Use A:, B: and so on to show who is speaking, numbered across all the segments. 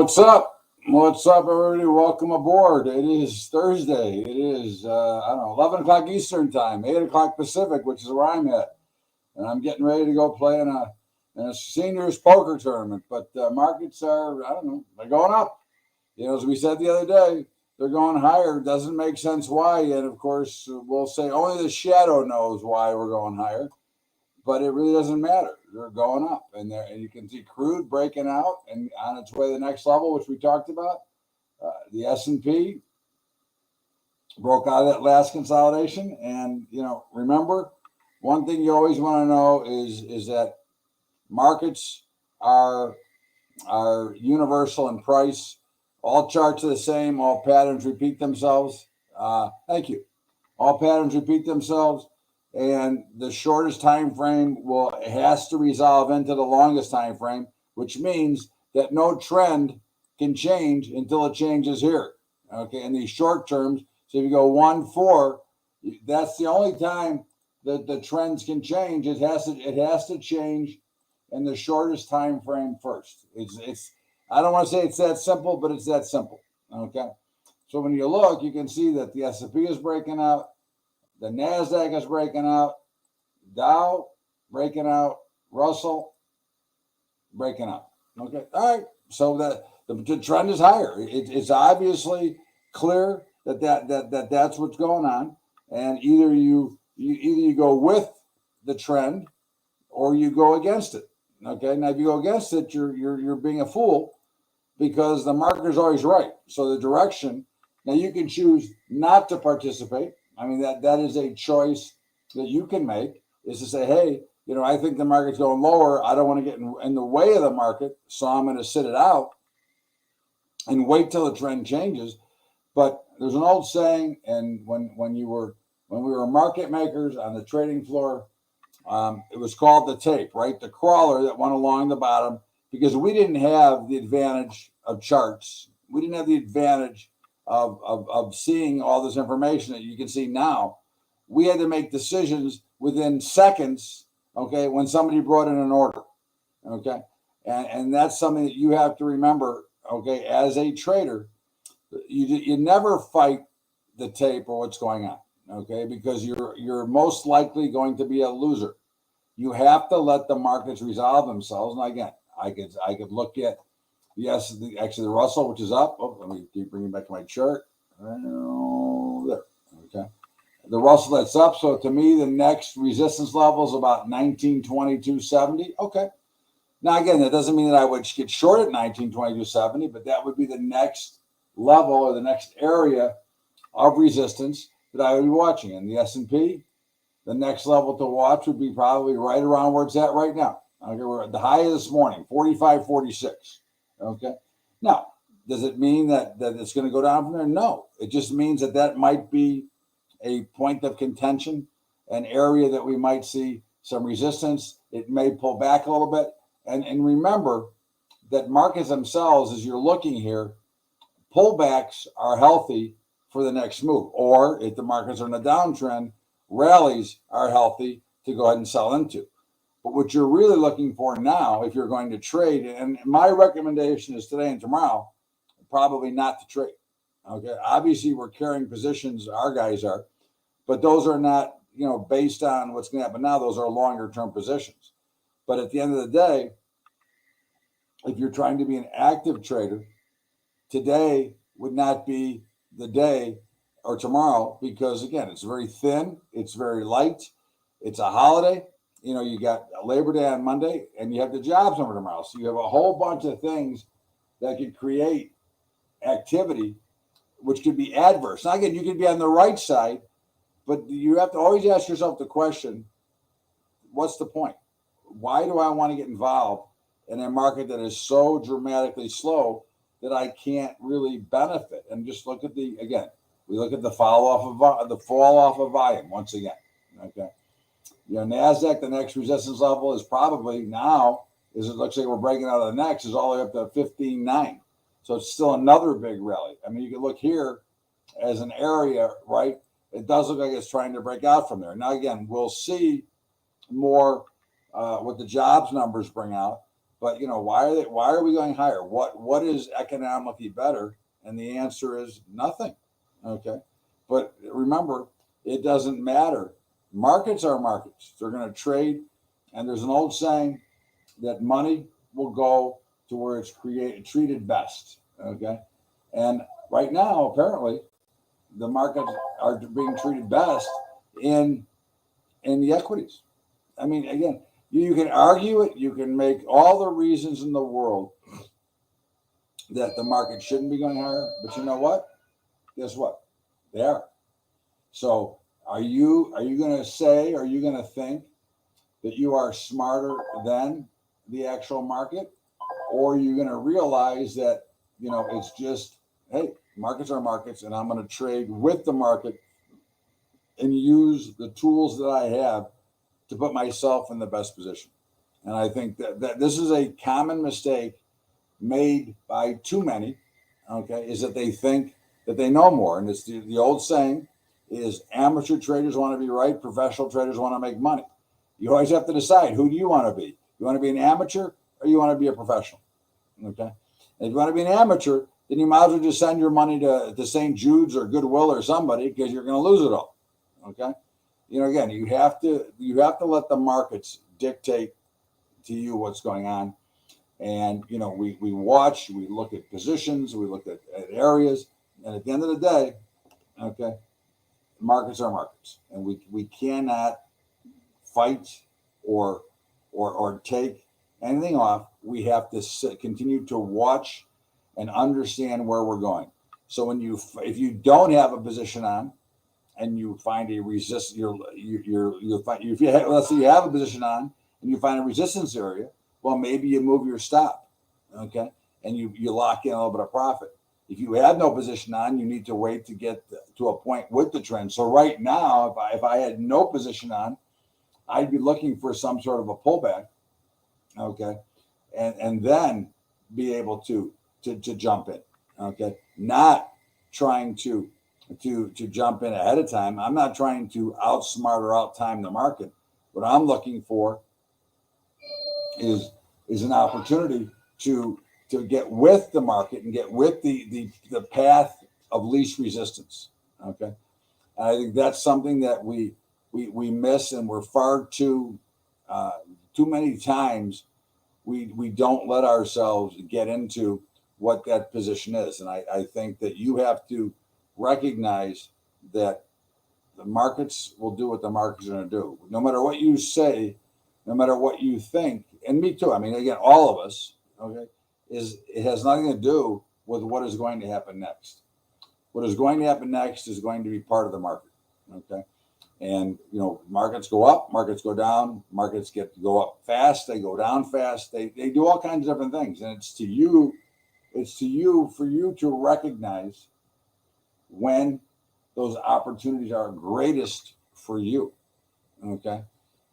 A: What's up? What's up, everybody? Welcome aboard. It is Thursday. It is, 11 o'clock Eastern time, 8 o'clock Pacific, which is where I'm at. And I'm getting ready to go play in a seniors poker tournament. But markets are, they're going up. As we said the other day, they're going higher. It doesn't make sense why. And, of course, we'll say only the shadow knows why we're going higher. But it really doesn't matter. They're going up, and you can see crude breaking out and on its way to the next level, which we talked about. The S&P broke out of that last consolidation, and remember, one thing you always want to know is that markets are universal in price. All charts are the same. All patterns repeat themselves. Thank you. All patterns repeat themselves. And the shortest time frame has to resolve into the longest time frame, which means that no trend can change until it changes here. Okay, in these short terms, so if you go 1-4, that's the only time that the trends can change. It has to change in the shortest time frame first. It's I don't want to say it's that simple, but it's that simple. Okay, so when you look, you can see that the S&P is breaking out. The NASDAQ is breaking out, Dow breaking out, Russell breaking out. Okay, all right. So the trend is higher. It's obviously clear that's what's going on, and either you go with the trend or you go against it. Okay, now if you go against it, you're being a fool because the market is always right. So the direction. Now you can choose not to participate. I mean, that is a choice that you can make, is to say, hey, I think the market's going lower. I don't want to get in the way of the market, so I'm going to sit it out and wait till the trend changes. But there's an old saying, and when we were market makers on the trading floor, it was called the tape, right? The crawler that went along the bottom, because we didn't have the advantage of charts. We didn't have the advantage of seeing all this information that you can see now. We had to make decisions within seconds, okay, when somebody brought in an order, okay? And that's something that you have to remember, okay, as a trader. You never fight the tape or what's going on, okay, because you're most likely going to be a loser. You have to let the markets resolve themselves. And again, I could look at the Russell, which is up. Oh, let me keep bringing back my chart. There. Okay. The Russell that's up. So to me, the next resistance level is about 1922.70. Okay. Now, again, that doesn't mean that I would get short at 1922.70, but that would be the next level or the next area of resistance that I would be watching. And the S&P, the next level to watch would be probably right around where it's at right now. Okay, we're at the high of this morning, 45.46. Okay. Now, does it mean that it's going to go down from there? No. It just means that might be a point of contention, an area that we might see some resistance. It may pull back a little bit. And remember that markets themselves, as you're looking here, pullbacks are healthy for the next move. Or if the markets are in a downtrend, rallies are healthy to go ahead and sell into. But what you're really looking for now, if you're going to trade, and my recommendation is today and tomorrow, probably not to trade. Okay, obviously we're carrying positions, our guys are, but those are not, based on what's going to happen now. Those are longer term positions. But at the end of the day, if you're trying to be an active trader, today would not be the day or tomorrow, because again, it's very thin, it's very light, it's a holiday. You got Labor Day on Monday, and you have the jobs number tomorrow. So you have a whole bunch of things that could create activity, which could be adverse. Now, again, you could be on the right side, but you have to always ask yourself the question, what's the point? Why do I want to get involved in a market that is so dramatically slow that I can't really benefit? And just look at we look at the fall off of volume once again. Okay. NASDAQ, the next resistance level is probably now, as it looks like we're breaking out of the next, is all the way up to 15.9. So it's still another big rally. I mean, you can look here as an area, right? It does look like it's trying to break out from there. Now, again, we'll see more what the jobs numbers bring out. But why are we going higher? What is economically better? And the answer is nothing. Okay. But remember, it doesn't matter. Markets are markets. They're going to trade. And there's an old saying that money will go to where it's treated best. Okay. And right now, apparently, the markets are being treated best in the equities. I mean, again, you can argue it. You can make all the reasons in the world that the market shouldn't be going higher. But you know what? Guess what? They are. So are you going to say, are you going to think that you are smarter than the actual market? Or are you going to realize that, it's just, hey, markets are markets, and I'm going to trade with the market and use the tools that I have to put myself in the best position. And I think that this is a common mistake made by too many, okay, is that they think that they know more. And it's the old saying is amateur traders want to be right, professional traders want to make money. You always have to decide, who do you want to be? You want to be an amateur or you want to be a professional? Okay. And if you want to be an amateur, then you might as well just send your money to St. Jude's or Goodwill or somebody, because you're going to lose it all. Okay. Again, you have to let the markets dictate to you what's going on. And, we watch, we look at positions, we look at areas. And at the end of the day, okay, markets are markets. And we cannot fight or take anything off. We have to continue to watch and understand where we're going. So if you don't have a position on, and you find a resist, let's say you have a position on and you find a resistance area, well, maybe you move your stop, okay, and you lock in a little bit of profit. If you have no position on, you need to wait to get to a point with the trend. So right now, if I had no position on, I'd be looking for some sort of a pullback, okay, and then be able to jump in, okay, not trying to jump in ahead of time. I'm not trying to outsmart or outtime the market. What I'm looking for is an opportunity to get with the market and get with the path of least resistance. Okay, and I think that's something that we miss, and we're far too many times we don't let ourselves get into what that position is. And I think that you have to recognize that the markets will do what the markets are going to do. No matter what you say, no matter what you think, and me too. I mean, again, all of us, okay, it has nothing to do with what is going to happen next. What is going to happen next is going to be part of the market, okay? And, markets go up, markets go down, markets go up fast, they go down fast, they do all kinds of different things. And it's to you for you to recognize when those opportunities are greatest for you, okay?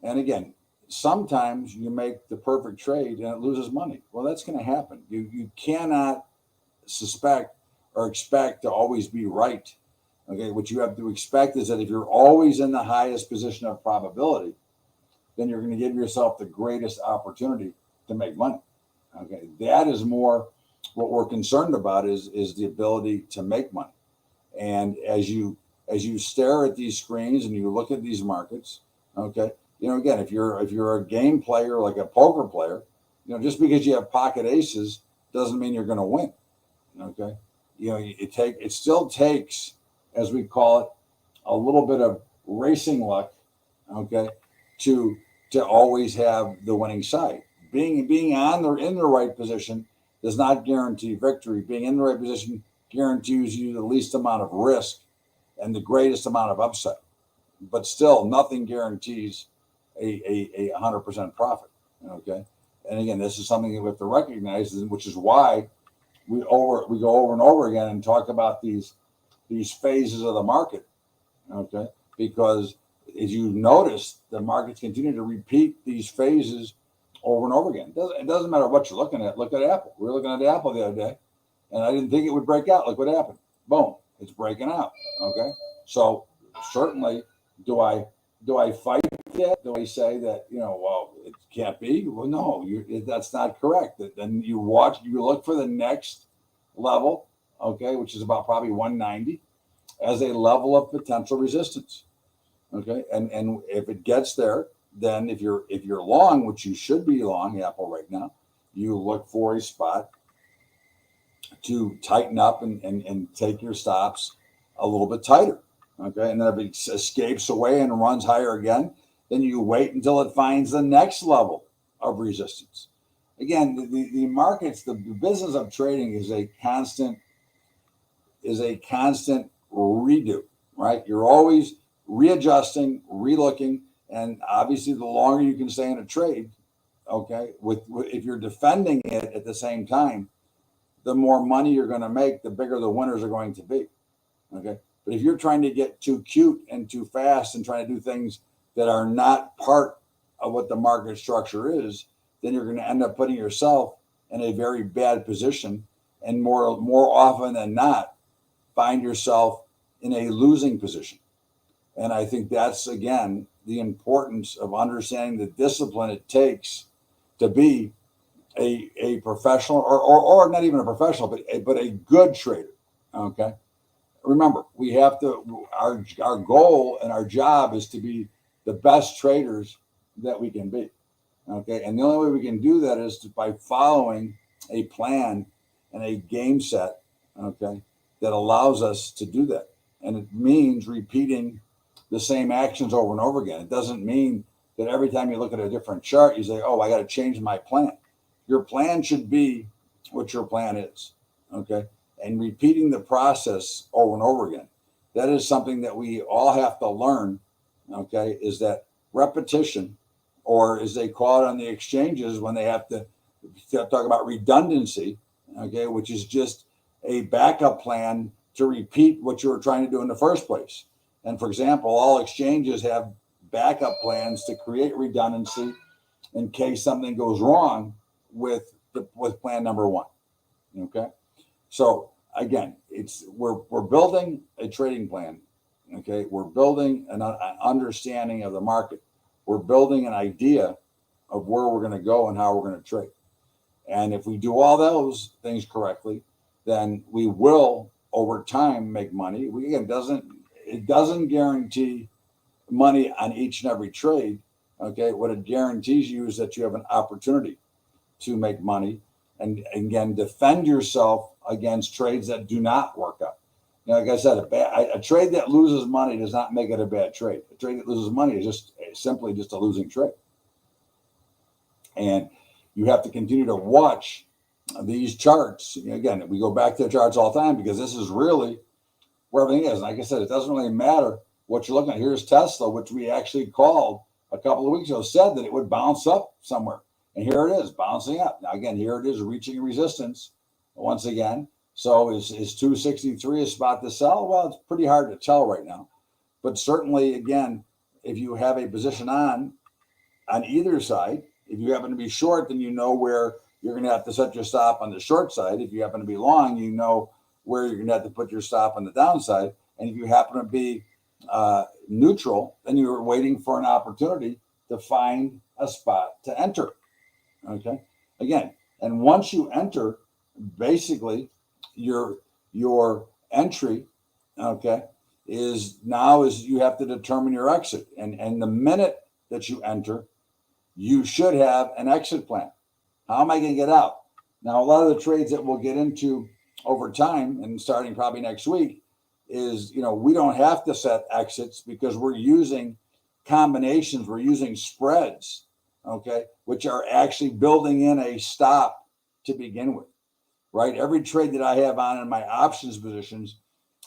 A: And again, sometimes you make the perfect trade and it loses money. Well, that's going to happen. You cannot suspect or expect to always be right, okay? What you have to expect is that if you're always in the highest position of probability, then you're going to give yourself the greatest opportunity to make money, okay? That is more what we're concerned about is the ability to make money. And as you stare at these screens and you look at these markets, okay, again, if you're a game player, like a poker player, just because you have pocket aces doesn't mean you're going to win. Okay, it still takes, as we call it, a little bit of racing luck, okay, to always have the winning side. Being in the right position does not guarantee victory. Being in the right position guarantees you the least amount of risk and the greatest amount of upside. But still, nothing guarantees a 100% profit. Okay, and again, this is something that we have to recognize, which is why we go over and over again and talk about these phases of the market. Okay, because as you notice, the markets continue to repeat these phases over and over again. It doesn't matter what you're looking at. Look at Apple. We were looking at Apple the other day, and I didn't think it would break out. Look what happened. Boom, it's breaking out. Okay, so certainly, do I fight that, do I say that, well, it can't be? Well, no, that's not correct. Then you look for the next level, okay, which is about probably 190 as a level of potential resistance. Okay. And if it gets there, then if you're long, which you should be long Apple right now, you look for a spot to tighten up and take your stops a little bit tighter. Okay. And then if it escapes away and runs higher again, then you wait until it finds the next level of resistance. Again, the markets, the business of trading is a constant redo, right? You're always readjusting, relooking, and obviously the longer you can stay in a trade, okay, with if you're defending it at the same time, the more money you're going to make, the bigger the winners are going to be. Okay. But if you're trying to get too cute and too fast and trying to do things that are not part of what the market structure is, then you're going to end up putting yourself in a very bad position, and more often than not, find yourself in a losing position. And I think that's, again, the importance of understanding the discipline it takes to be a professional, or not even a professional, but a good trader. Okay. Remember, we have to, our goal and our job is to be the best traders that we can be. Okay. And the only way we can do that is by following a plan and a game set, okay, that allows us to do that. And it means repeating the same actions over and over again. It doesn't mean that every time you look at a different chart, you say, oh, I got to change my plan. Your plan should be what your plan is, okay? And repeating the process over and over again. That is something that we all have to learn, okay, is that repetition, or as they call it on the exchanges when they have to talk about redundancy, okay, which is just a backup plan to repeat what you were trying to do in the first place. And for example, all exchanges have backup plans to create redundancy in case something goes wrong with plan number one. Okay, so again, we're building a trading plan. Okay, we're building an understanding of the market. We're building an idea of where we're going to go and how we're going to trade. And if we do all those things correctly, then we will over time make money. It doesn't guarantee money on each and every trade. Okay, what it guarantees you is that you have an opportunity to make money, and again, defend yourself against trades that do not work out. Like I said, a trade that loses money does not make it a bad trade. A trade that loses money is just simply a losing trade. And you have to continue to watch these charts. Again, we go back to the charts all the time because this is really where everything is. Like I said, it doesn't really matter what you're looking at. Here's Tesla, which we actually called a couple of weeks ago, said that it would bounce up somewhere. And here it is, bouncing up. Now, again, here it is reaching resistance once again. So is 263 a spot to sell? Well, it's pretty hard to tell right now. But certainly, again, if you have a position on either side, if you happen to be short, then you know where you're going to have to set your stop on the short side. If you happen to be long, you know where you're going to have to put your stop on the downside. And if you happen to be neutral, then you're waiting for an opportunity to find a spot to enter. Okay. Again, and once you enter, basically your entry, okay, is you have to determine your exit. And the minute that you enter, you should have an exit plan. How am I going to get out? Now, a lot of the trades that we'll get into over time and starting probably next week is, we don't have to set exits because we're using combinations, we're using spreads, okay, which are actually building in a stop to begin with, right? Every trade that I have on in my options positions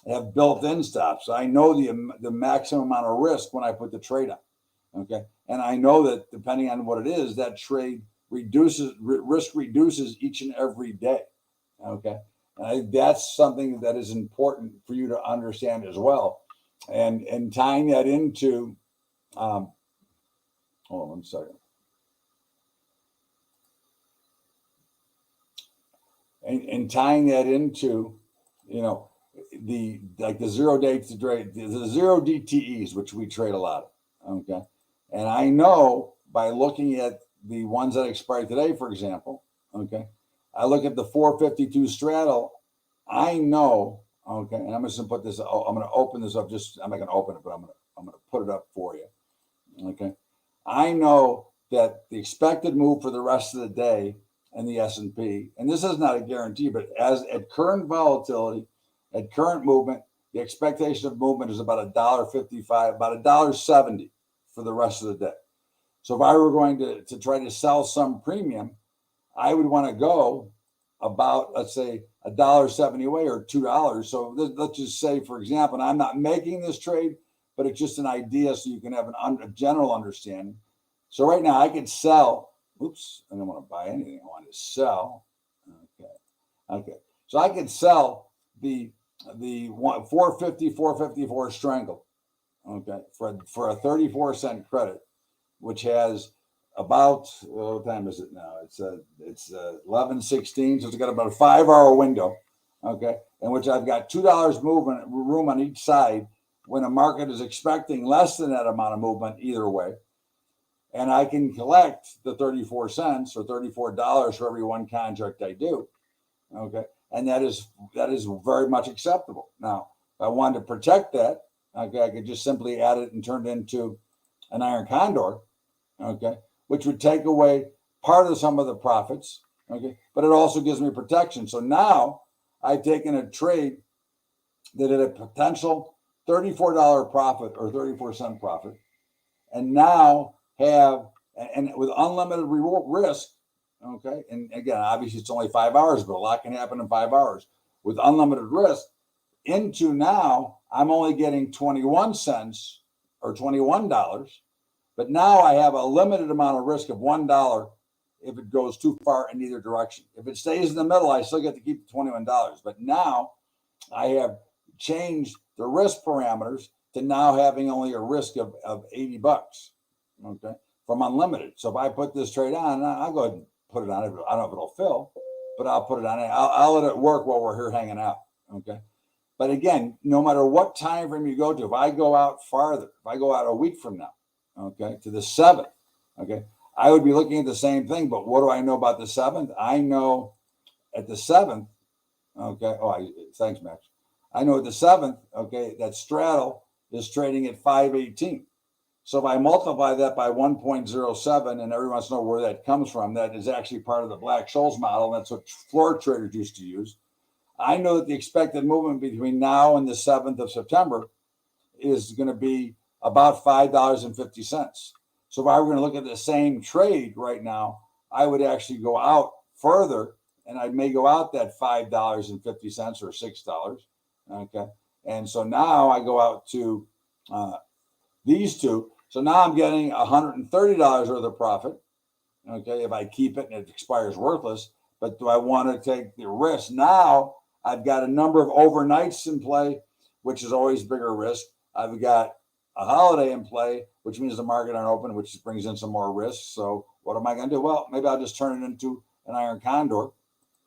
A: have built-in stops. I know the maximum amount of risk when I put the trade on, okay? And I know that depending on what it is, that trade risk reduces each and every day, okay? And that's something that is important for you to understand as well. And tying that into, hold on 1 second. And tying that into, the 0 day to trade, the 0 DTEs, which we trade a lot of, okay? And I know by looking at the ones that expired today, for example, okay, I look at the 452 straddle. I know, okay, and I'm just gonna put this. I'm gonna open this up. I'm not gonna open it, but I'm gonna put it up for you. Okay, I know that the expected move for the rest of the day in the S&P, and this is not a guarantee, but as at current volatility, at current movement, the expectation of movement is about $1.55, about $1.70 for the rest of the day. So if I were going to try to sell some premium, I would want to go about, let's say, $1.70 away or $2. So let's just say, for example, and I'm not making this trade, but it's just an idea so you can have a general understanding. So right now I could sell. Oops, I don't want to buy anything. I want to sell. Okay. So I could sell the 454 strangle. Okay, for a 34-cent credit, which has about, what time is it now? It's 11:16, so it's got about a 5-hour window. Okay, in which I've got $2 movement room on each side when a market is expecting less than that amount of movement either way. And I can collect the 34 cents or $34 for every one contract I do. Okay. And that is very much acceptable. Now, if I wanted to protect that, okay, I could just simply add it and turn it into an iron condor, okay, which would take away part of some of the profits, okay, but it also gives me protection. So now I've taken a trade that had a potential $34 profit or 34-cent profit, and now have, and with unlimited reward risk, okay, and again, obviously it's only 5 hours, but a lot can happen in 5 hours. With unlimited risk, into now, I'm only getting 21 cents or $21, but now I have a limited amount of risk of $1 if it goes too far in either direction. If it stays in the middle, I still get to keep the $21, but now I have changed the risk parameters to now having only a risk of $80, okay, from unlimited. So if I put this trade on, I'll go ahead and put it on. I don't know if it'll fill, but I'll put it on. I'll let it work while we're here hanging out, okay? But again, no matter what time frame you go to, if I go out farther, if I go out a week from now, okay, to the 7th, okay, I would be looking at the same thing. But what do I know about the 7th? I know at the 7th, okay, thanks, Max. I know at the 7th, okay, that straddle is trading at 518. So if I multiply that by 1.07, and everyone wants to know where that comes from, that is actually part of the Black-Scholes model. That's what floor traders used to use. I know that the expected movement between now and the 7th of September is going to be about $5.50. So if I were going to look at the same trade right now, I would actually go out further, and I may go out that $5.50 or $6. Okay. And so now I go out to these two. So now I'm getting $130 worth of profit. Okay. If I keep it and it expires worthless, but do I want to take the risk? Now I've got a number of overnights in play, which is always bigger risk. I've got a holiday in play, which means the market aren't open, which brings in some more risk. So what am I going to do? Well, maybe I'll just turn it into an iron condor.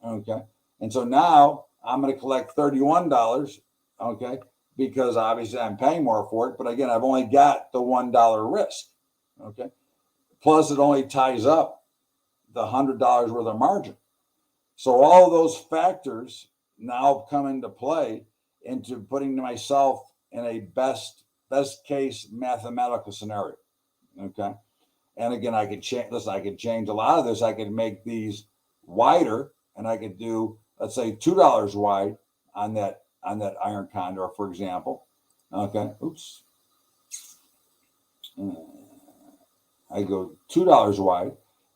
A: Okay. And so now I'm going to collect $31. Okay. Because obviously I'm paying more for it. But again, I've only got the $1 risk. Okay. Plus it only ties up the $100 worth of margin. So all of those factors now come into play into putting myself in a best case mathematical scenario. Okay. And again, I could change. Listen, I could change a lot of this. I could make these wider, and I could do, let's say, $2 wide on that iron condor, for example. Okay. Oops. I go $2 wide,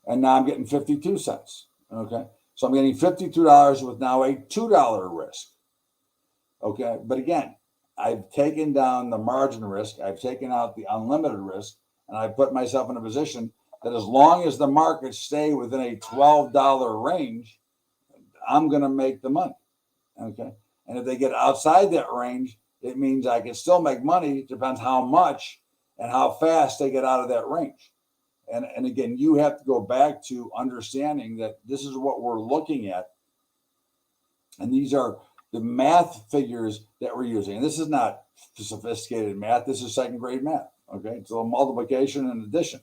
A: and now I'm getting 52 cents. Okay. So I'm getting $52 with now a $2 risk. Okay. But again, I've taken down the margin risk. I've taken out the unlimited risk, and I put myself in a position that as long as the markets stay within a $12 range, I'm going to make the money. Okay. And if they get outside that range, it means I can still make money. It depends how much and how fast they get out of that range. And again, you have to go back to understanding that this is what we're looking at. And these are the math figures that we're using. And this is not sophisticated math. This is second grade math. Okay. It's a little multiplication and addition.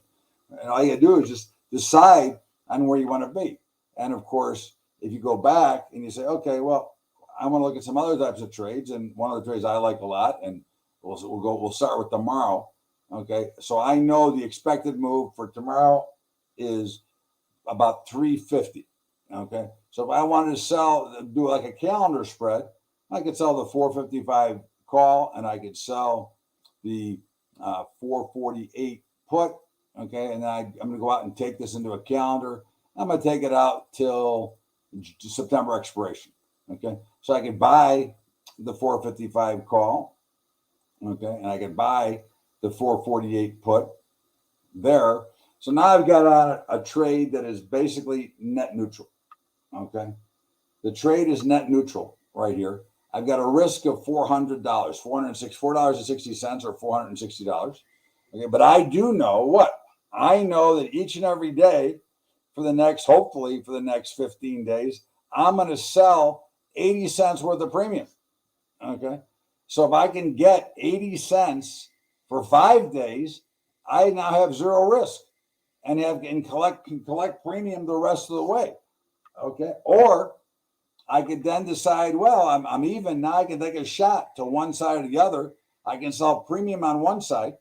A: And all you do is just decide on where you want to be. And of course, if you go back and you say, okay, well, I want to look at some other types of trades. And one of the trades I like a lot, and we'll start with tomorrow. Okay. So I know the expected move for tomorrow is about 350. Okay. So if I wanted to sell, do like a calendar spread, I could sell the 455 call and I could sell the 448 put. Okay. And then I'm going to go out and take this into a calendar. I'm going to take it out till September expiration. Okay. So I could buy the 455 call. Okay. And I could buy the 448 put there. So now I've got on a trade that is basically net neutral. Okay. The trade is net neutral right here. I've got a risk of $400, $4.60 or $460. Okay. But I do know what? I know that each and every day for the next, hopefully for the next 15 days, I'm going to sell 80 cents worth of premium. Okay. So if I can get 80 cents for 5 days, I now have zero risk and can collect premium the rest of the way. Okay. Or I could then decide, well, I'm even now. I can take a shot to one side or the other. I can sell premium on one side.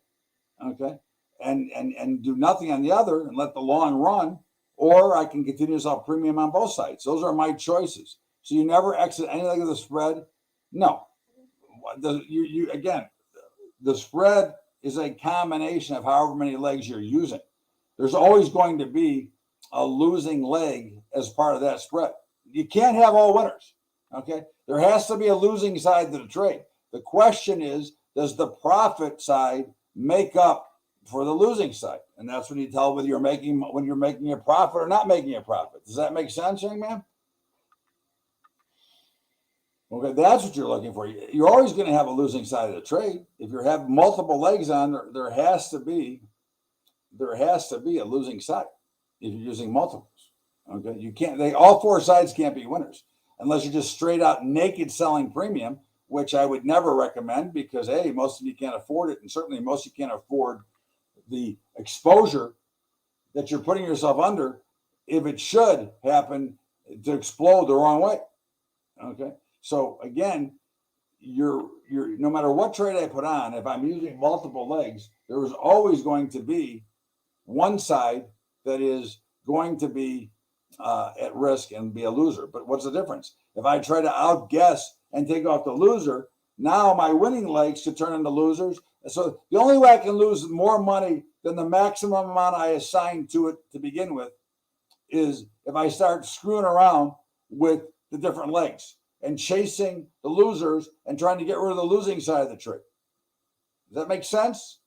A: Okay. And do nothing on the other and let the long run, or I can continue to sell premium on both sides. Those are my choices. So you never exit anything of the spread. No, again, the spread is a combination of however many legs you're using. There's always going to be a losing leg as part of that spread. You can't have all winners. Okay, there has to be a losing side to the trade. The question is, does the profit side make up for the losing side? And that's when you tell whether you're making a profit or not making a profit. Does that make sense, young man? Okay, that's what you're looking for. You're always going to have a losing side of the trade. If you have multiple legs on, there has to be a losing side if you're using multiples. Okay, you can't. All four sides can't be winners unless you're just straight out naked selling premium, which I would never recommend because most of you can't afford it, and certainly most of you can't afford the exposure that you're putting yourself under if it should happen to explode the wrong way. Okay. So again, you're no matter what trade I put on, if I'm using multiple legs, there is always going to be one side that is going to be at risk and be a loser. But what's the difference? If I try to outguess and take off the loser, now my winning legs could turn into losers. So the only way I can lose more money than the maximum amount I assigned to it to begin with is if I start screwing around with the different legs and chasing the losers and trying to get rid of the losing side of the trade. Does that make sense?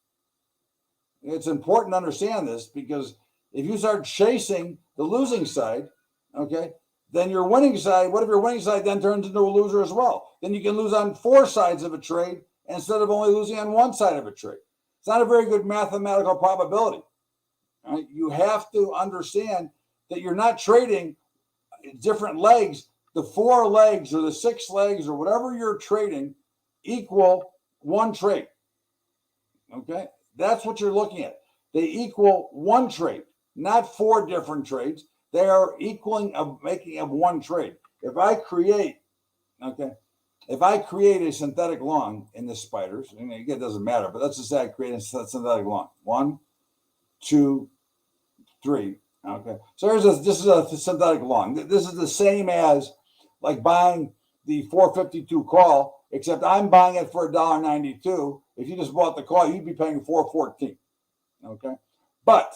A: It's important to understand this because if you start chasing the losing side, okay, then your winning side, what if your winning side then turns into a loser as well? Then you can lose on four sides of a trade instead of only losing on one side of a trade. It's not a very good mathematical probability. Right? You have to understand that you're not trading different legs. The 4 legs or the 6 legs or whatever you're trading equal one trade. Okay, that's what you're looking at. They equal one trade, not 4 different trades. They are making of one trade. If I create a synthetic long in the spiders, and again, it doesn't matter, but let's just say I create a synthetic long. 1, 2, 3. Okay, so this is a synthetic long. This is the same as like buying the 452 call, except I'm buying it for $1.92. If you just bought the call, you'd be paying $4.14. Okay, but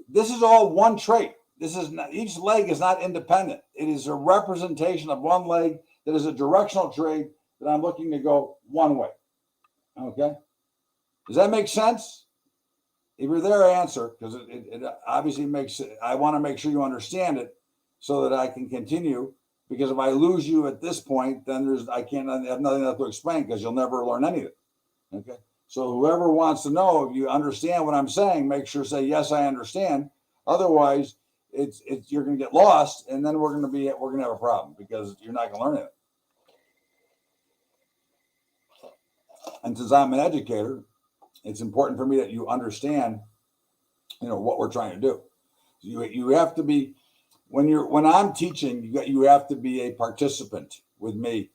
A: this is all one trade. This is not, each leg is not independent. It is a representation of one leg that is a directional trade that I'm looking to go one way. Okay, does that make sense? If you're there, answer, because it obviously makes it. I want to make sure you understand it so that I can continue. Because if I lose you at this point, then I have nothing left to explain because you'll never learn anything. Okay. So whoever wants to know if you understand what I'm saying, make sure to say yes, I understand. Otherwise, you're going to get lost, and then we're going to have a problem because you're not going to learn it. And since I'm an educator, it's important for me that you understand, what we're trying to do. You have to be, when I'm teaching, you have to be a participant with me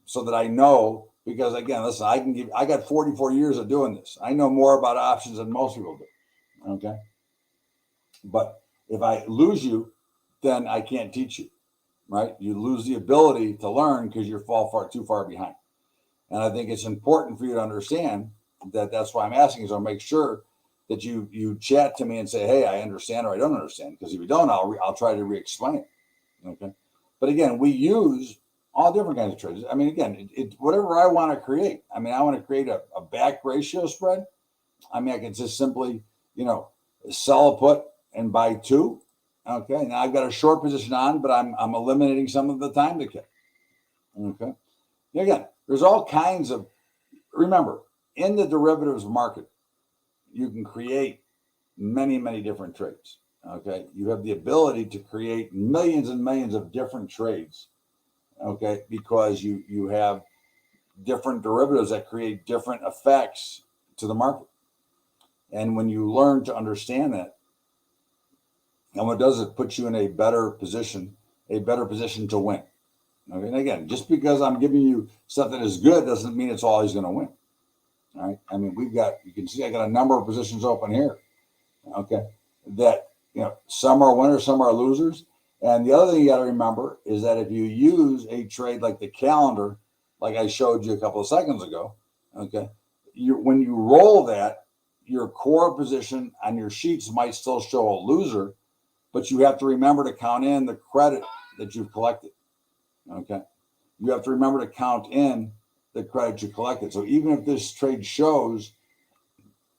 A: so that I know, because again, listen, I got 44 years of doing this. I know more about options than most people do. Okay. But if I lose you, then I can't teach you, right? You lose the ability to learn because you fall too far behind. And I think it's important for you to understand that that's why I'm asking, is I'll make sure that you chat to me and say, hey, I understand or I don't understand. Because if you don't, I'll try to re-explain it. Okay. But again, we use all different kinds of trades. I mean, again, whatever I want to create. I mean, I want to create a back ratio spread. I mean, I can just simply, sell a put and buy two. Okay. Now I've got a short position on, but I'm eliminating some of the time decay. Okay. Again, there's all kinds of, remember, in the derivatives market, you can create many, many different trades. Okay. You have the ability to create millions and millions of different trades. Okay. Because you have different derivatives that create different effects to the market. And when you learn to understand that, and what it does is put you in a better position to win. Okay. And again, just because I'm giving you stuff that is good doesn't mean it's always going to win. All right. I mean, you can see I got a number of positions open here. Okay. That, some are winners, some are losers. And the other thing you got to remember is that if you use a trade like the calendar, like I showed you a couple of seconds ago, okay, when you roll that, your core position on your sheets might still show a loser, but you have to remember to count in the credit that you've collected. Okay. You have to remember to count in the credit you collected. So even if this trade shows,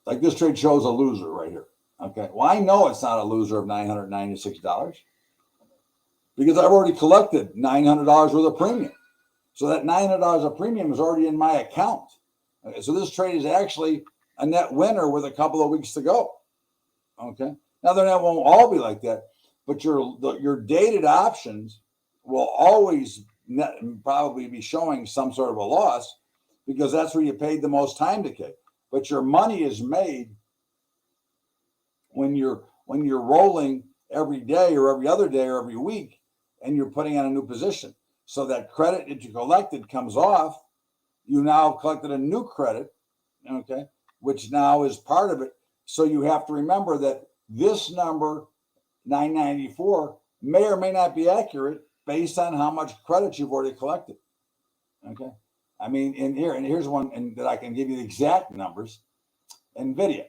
A: like this trade shows a loser right here. Okay. Well, I know it's not a loser of $996 because I've already collected $900 worth of premium. So that $900 of premium is already in my account. Okay. So this trade is actually a net winner with a couple of weeks to go. Okay. Now, they won't all be like that, but your dated options will always probably be showing some sort of a loss because that's where you paid the most time decay. But your money is made when you're rolling every day or every other day or every week, and you're putting on a new position. So that credit that you collected comes off. You now collected a new credit, okay, which now is part of it. So you have to remember that this number, 994, may or may not be accurate based on how much credit you've already collected. Okay. I mean, here's one that I can give you the exact numbers. NVIDIA.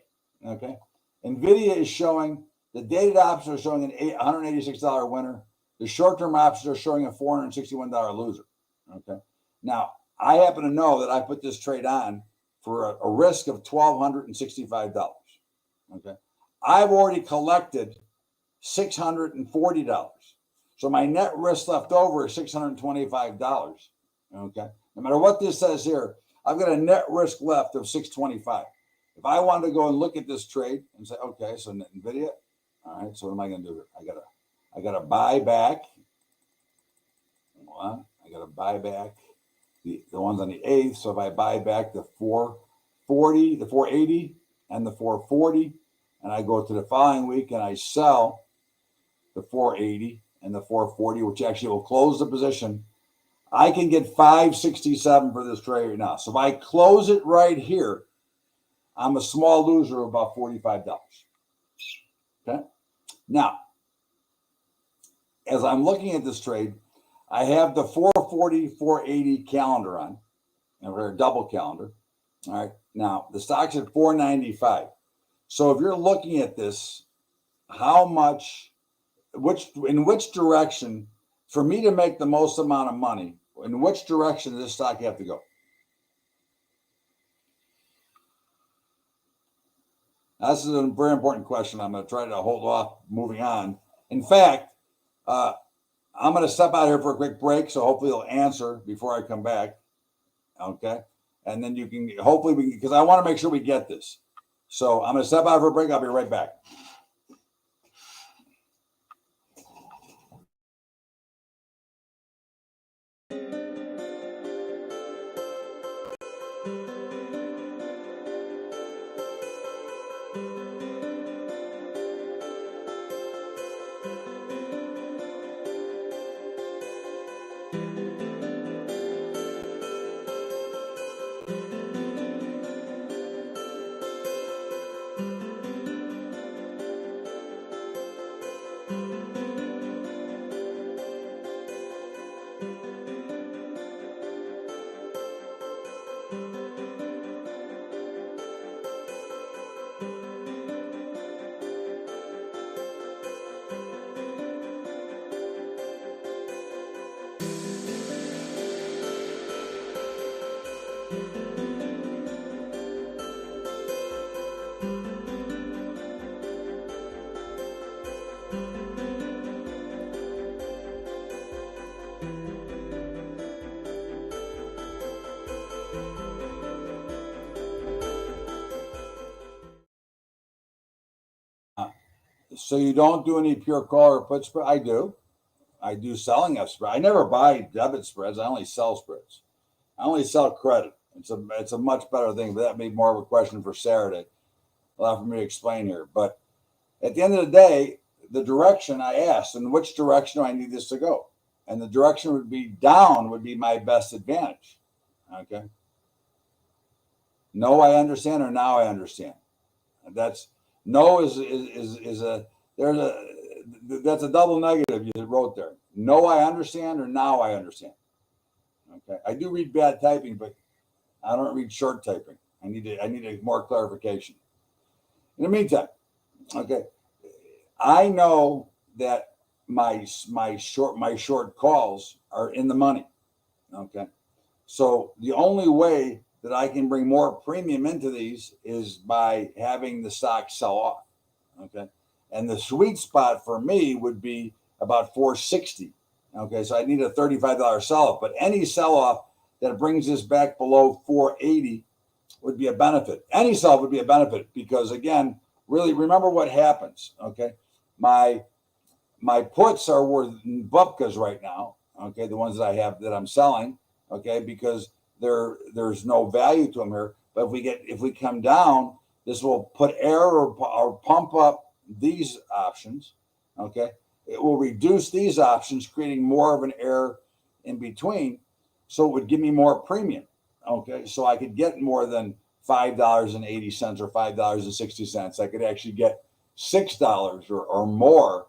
A: Okay. NVIDIA is showing, the dated options are showing an $186 winner. The short-term options are showing a $461 loser. Okay. Now, I happen to know that I put this trade on for a risk of $1,265. Okay. I've already collected $640. So my net risk left over is $625. Okay. No matter what this says here, I've got a net risk left of $625. If I wanted to go and look at this trade and say, okay, so NVIDIA, all right, so what am I going to do here? I gotta buy back. Well, I gotta buy back the ones on the 8th. So if I buy back the 440, the 480, and the 440, and I go to the following week and I sell the 480 and the 440, which actually will close the position, I can get 567 for this trade right now. So if I close it right here, I'm a small loser of about $45. Okay. Now, as I'm looking at this trade, I have the 440, 480 calendar on, and we're a double calendar. All right. Now, the stock's at 495. So if you're looking at this, how much, in which direction, for me to make the most amount of money, in which direction does this stock have to go? Now, this is a very important question. I'm going to try to hold off moving on. In fact, I'm going to step out here for a quick break, so hopefully you'll answer before I come back. Okay. And then you can, hopefully because I want to make sure we get this. So I'm going to step out for a break. I'll be right back. So you don't do any pure call or put spread? I do. I do selling of spread. I never buy debit spreads. I only sell spreads. I only sell credit. It's a much better thing, but that may be more of a question for Saturday. Allow for me to explain here. But at the end of the day, the direction I asked, and which direction do I need this to go? And the direction would be down would be my best advantage. Okay. No, I understand, or now I understand. That's no is a there's a that's a double negative you wrote there. No, I understand, or now I understand. Okay. I do read bad typing, but I don't read short typing. I need more clarification. In the meantime, okay, I know that my short calls are in the money. Okay, so the only way that I can bring more premium into these is by having the stock sell off. Okay, and the sweet spot for me would be about 460. Okay, so I need a $35 sell off, but any sell off that brings this back below 480 would be a benefit. Any sell would be a benefit because, again, really remember what happens. Okay, my puts are worth bupkas right now. Okay, the ones that I have that I'm selling. Okay, because there's no value to them here. But if we come down, this will put air or pump up these options. Okay, it will reduce these options, creating more of an air in between. So it would give me more premium. Okay, so I could get more than $5.80 or $5.60. I could actually get $6 or more.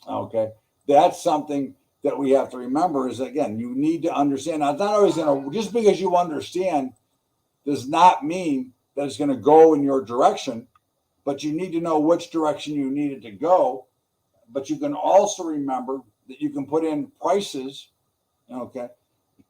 A: Okay, that's something that we have to remember is, again, you need to understand. Now, it's not always going to, just because you understand does not mean that it's going to go in your direction, but you need to know which direction you need it to go. But you can also remember that you can put in prices, okay,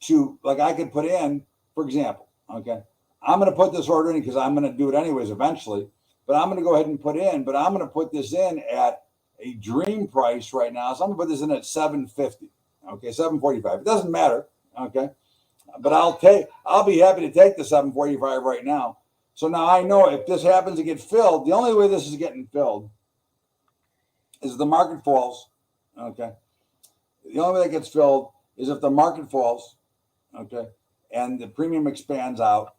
A: to, like I could put in, for example, okay, I'm going to put this order in because I'm going to do it anyways eventually, but I'm going to go ahead and put this in at a dream price right now. So I'm going to put this in at 750, okay, 745. It doesn't matter, okay, but I'll be happy to take the 745 right now. So now I know if this happens to get filled, the only way this is getting filled is the market falls, okay. The only way that gets filled is if the market falls, okay, and the premium expands out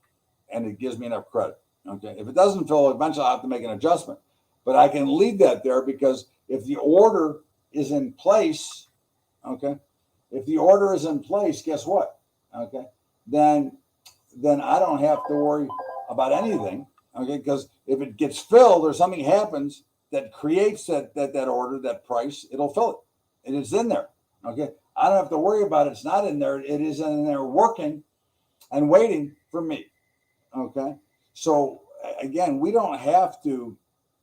A: and it gives me enough credit, okay. If it doesn't fill, eventually I'll have to make an adjustment. But I can leave that there because if the order is in place, okay, if the order is in place, guess what? Okay, then I don't have to worry about anything, okay, because if it gets filled or something happens that creates that order, that price, it'll fill it. And it's in there, okay. I don't have to worry about it. It's not in there. It is in there working and waiting for me, okay. So again, we don't have to,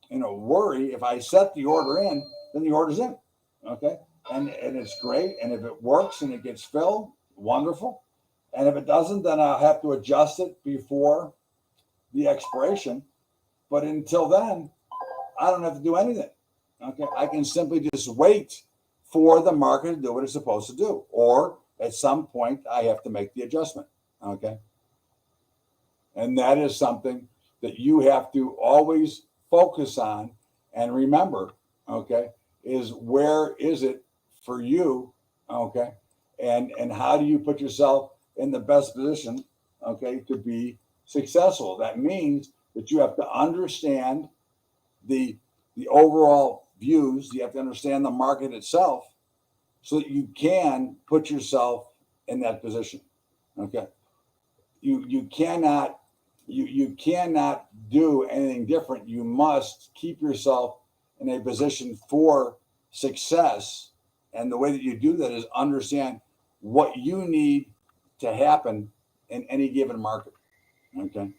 A: worry. If I set the order in, then the order's in, okay, and it's great. And if it works and it gets filled, wonderful. And if it doesn't, then I'll have to adjust it before the expiration. But until then, I don't have to do anything, okay. I can simply just wait for the market to do what it's supposed to do, or at some point I have to make the adjustment, okay. And that is something that you have to always focus on and remember, okay, is where is it for you, okay, and how do you put yourself in the best position, okay, to be successful. That means that you have to understand the overall views. You have to understand the market itself so that you can put yourself in that position, okay. You cannot do anything different. You must keep yourself in a position for success. And the way that you do that is understand what you need to happen in any given market. Okay.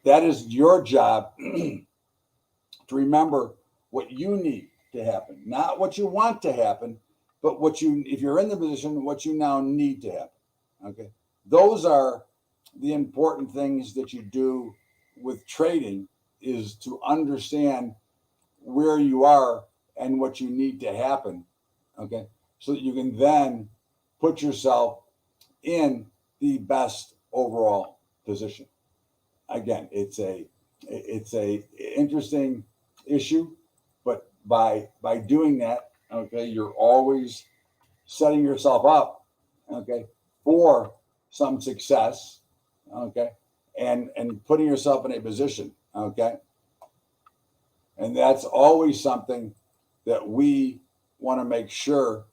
A: That is your job to remember what you need to happen, not what you want to happen, but if you're in the position, what you now need to happen. Okay. Those are the important things that you do with trading is to understand where you are and what you need to happen, okay, so that you can then put yourself in the best overall position. Again, it's a interesting issue, but by doing that, okay, you're always setting yourself up, okay, for some success, okay, and putting yourself in a position, okay, and that's always something that we want to make sure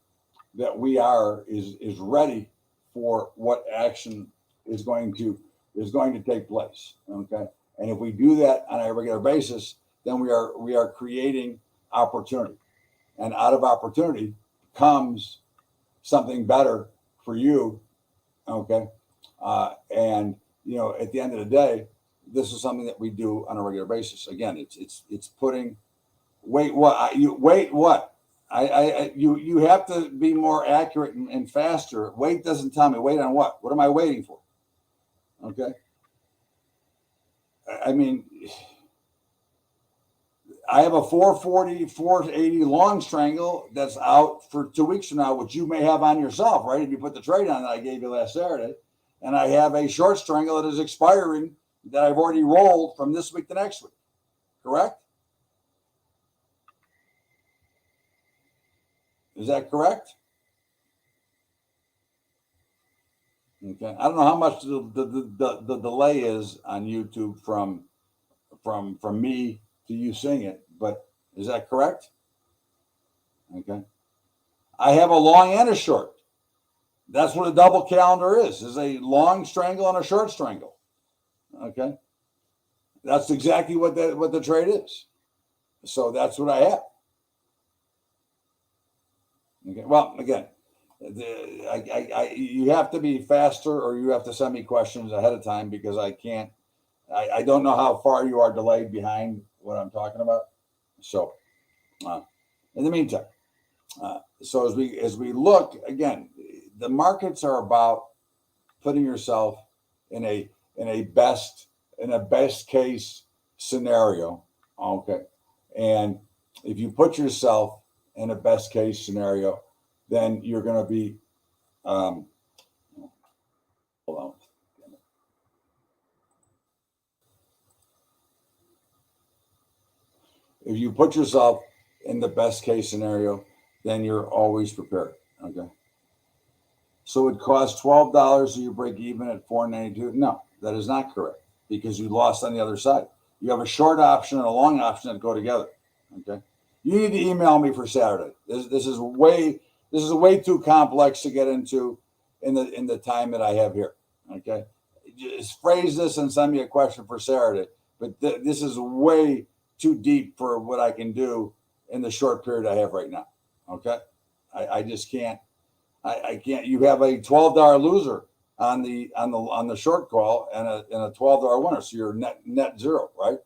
A: that we is ready for what action is going to take place, okay, and if we do that on a regular basis, then we are creating opportunity, and out of opportunity comes something better for you, okay, and at the end of the day, this is something that we do on a regular basis. Again, it's putting wait what you have to be more accurate and faster. Wait doesn't tell me wait on what am I waiting for, okay. I mean, I have a 440, 480 long strangle that's out for 2 weeks from now, which you may have on yourself, right? If you put the trade on that I gave you last Saturday. And I have a short strangle that is expiring that I've already rolled from this week to next week. Correct? Is that correct? Okay. I don't know how much the delay is on YouTube from me to you seeing it, but is that correct? Okay. I have a long and a short. That's what a double calendar is a long strangle and a short strangle. Okay. That's exactly what the trade is. So that's what I have. Okay. Well, again, you have to be faster, or you have to send me questions ahead of time because I can't. I don't know how far you are delayed behind what I'm talking about. So, in the meantime, so as we look again, the markets are about putting yourself in a best case scenario. Okay, and if you put yourself in a best case scenario, then you're going to be hold on. If you put yourself in the best case scenario, then you're always prepared. Okay. So it costs $12, so you break even at $4.92. No, that is not correct because you lost on the other side. You have a short option and a long option that go together. Okay. You need to email me for Saturday. This is way too complex to get into in the time that I have here. Okay. Just phrase this and send me a question for Saturday. But this is way too deep for what I can do in the short period I have right now. Okay. I just can't. I can't. You have a $12 loser on the short call and a $12 winner, so you're net zero, right?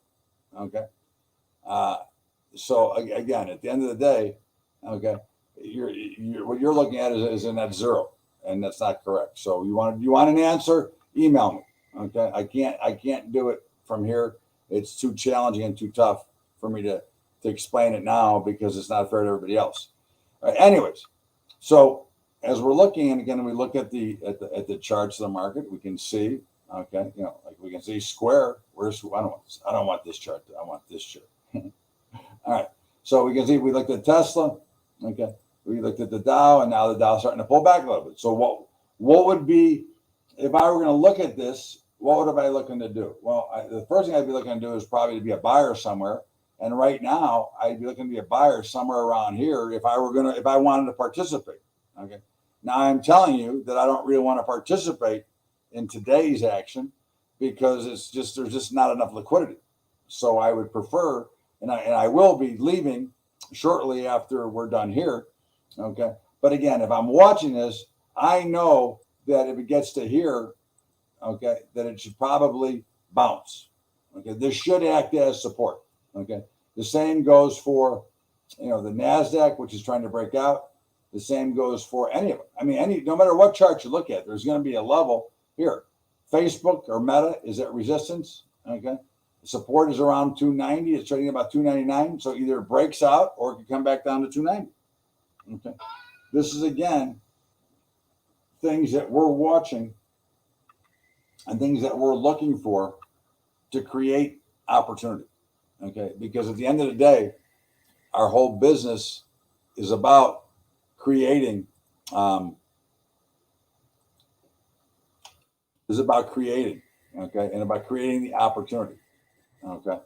A: Okay. So again, at the end of the day, okay, what you're looking at is a net zero, and that's not correct. So you want an answer? Email me. Okay. I can't do it from here. It's too challenging and too tough for me to explain it now because it's not fair to everybody else. All right, anyways, so as we're looking, and again, we look at the charts of the market, we can see, okay, like we can see square. I don't want this chart. I want this chart. All right. So we can see we looked at Tesla. Okay. We looked at the Dow, and now the Dow's starting to pull back a little bit. So what would be, if I were going to look at this, what would I be looking to do? Well, the first thing I'd be looking to do is probably to be a buyer somewhere. And right now, I'd be looking to be a buyer somewhere around here if I wanted to participate. Okay. Now I'm telling you that I don't really want to participate in today's action because there's just not enough liquidity. So I would prefer, and I will be leaving shortly after we're done here. Okay. But again, if I'm watching this, I know that if it gets to here, okay, that it should probably bounce. Okay. This should act as support. Okay. The same goes for, the NASDAQ, which is trying to break out. The same goes for any of them. I mean, no matter what chart you look at, there's going to be a level here. Facebook or Meta is at resistance. Okay. Support is around 290. It's trading about 299. So either it breaks out or it can come back down to 290. Okay. This is, again, things that we're watching and things that we're looking for to create opportunity. Okay. Because at the end of the day, our whole business is about creating, okay, and about creating the opportunity. Okay.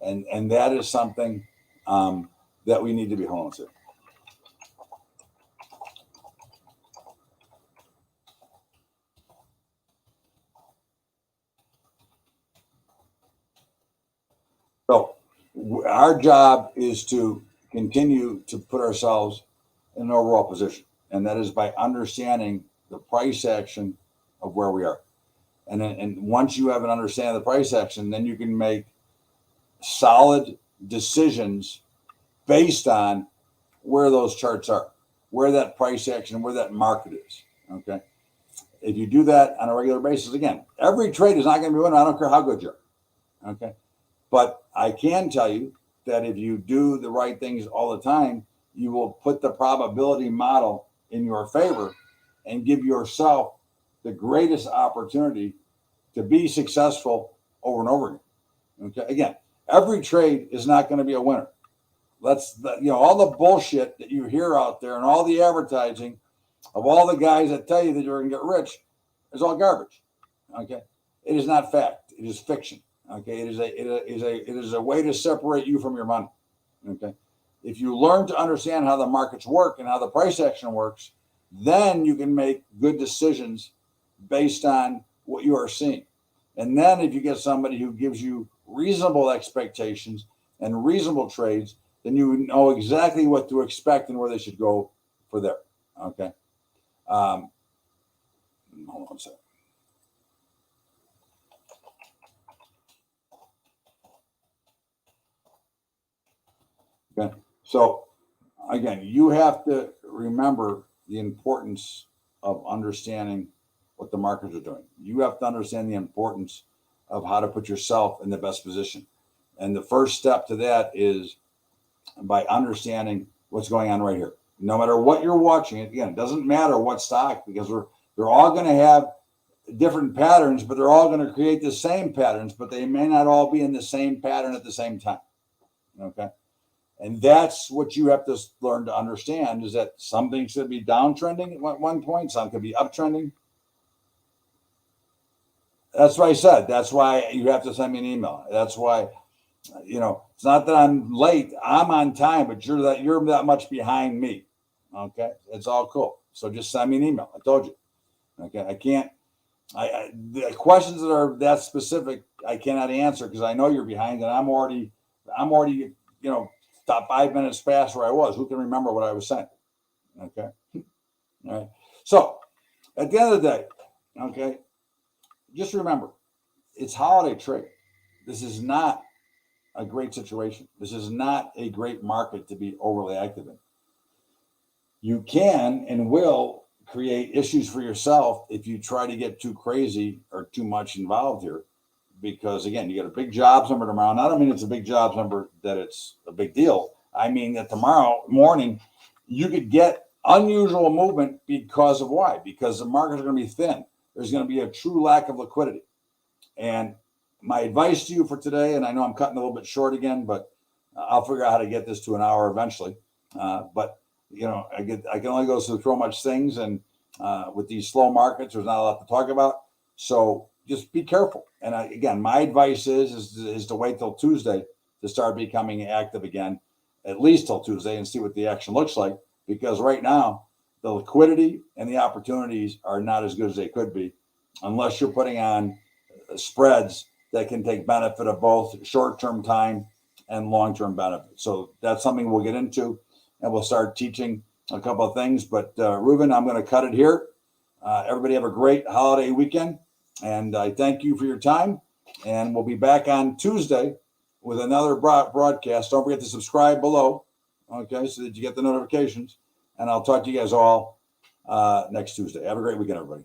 A: And that is something that we need to be honed to. So our job is to continue to put ourselves in an overall position. And that is by understanding the price action of where we are. And once you have an understanding of the price action, then you can make solid decisions based on where those charts are, where that price action, where that market is. Okay. If you do that on a regular basis, again, every trade is not going to be winning. I don't care how good you are. Okay. But I can tell you that if you do the right things all the time, you will put the probability model in your favor and give yourself the greatest opportunity to be successful over and over again. Okay. Again, every trade is not going to be a winner. All the bullshit that you hear out there and all the advertising of all the guys that tell you that you're going to get rich is all garbage. Okay. It is not fact. It is fiction. Okay. It is a way to separate you from your money. Okay. If you learn to understand how the markets work and how the price action works, then you can make good decisions based on what you are seeing. And then if you get somebody who gives you reasonable expectations and reasonable trades, then you know exactly what to expect and where they should go for there. Okay. Hold on a second. Okay. So again, you have to remember the importance of understanding what the markets are doing. You have to understand the importance of how to put yourself in the best position. And the first step to that is by understanding what's going on right here. No matter what you're watching, again, it doesn't matter what stock, because they're all going to have different patterns, but they're all going to create the same patterns, but they may not all be in the same pattern at the same time. Okay. And that's what you have to learn to understand, is that some things should be downtrending at one point, some could be uptrending. That's what I said. That's why you have to send me an email. That's why, it's not that I'm late. I'm on time, but you're that much behind me. Okay. It's all cool. So just send me an email. I told you. Okay. I can't, the questions that are that specific, I cannot answer because I know you're behind, and I'm already, top 5 minutes past where I was. Who can remember what I was saying? Okay. All right. So at the end of the day, okay, just remember, it's holiday trade. This is not a great situation. This is not a great market to be overly active in. You can and will create issues for yourself if you try to get too crazy or too much involved here. Because again, you got a big jobs number tomorrow. I don't mean it's a big jobs number that it's a big deal. I mean that tomorrow morning you could get unusual movement because of why? Because the markets are going to be thin. There's going to be a true lack of liquidity. And my advice to you for today, and I know I'm cutting a little bit short again, but I'll figure out how to get this to an hour eventually. But I can only go through so much things, and with these slow markets, there's not a lot to talk about. So just be careful. And again, my advice is to wait till Tuesday to start becoming active again, at least till Tuesday, and see what the action looks like. Because right now, the liquidity and the opportunities are not as good as they could be, unless you're putting on spreads that can take benefit of both short-term time and long-term benefit. So that's something we'll get into, and we'll start teaching a couple of things. But Ruben, I'm going to cut it here. Everybody have a great holiday weekend, and I thank you for your time. And we'll be back on Tuesday with another broadcast. Don't forget to subscribe below, okay, so that you get the notifications. And I'll talk to you guys all next Tuesday. Have a great weekend, everybody.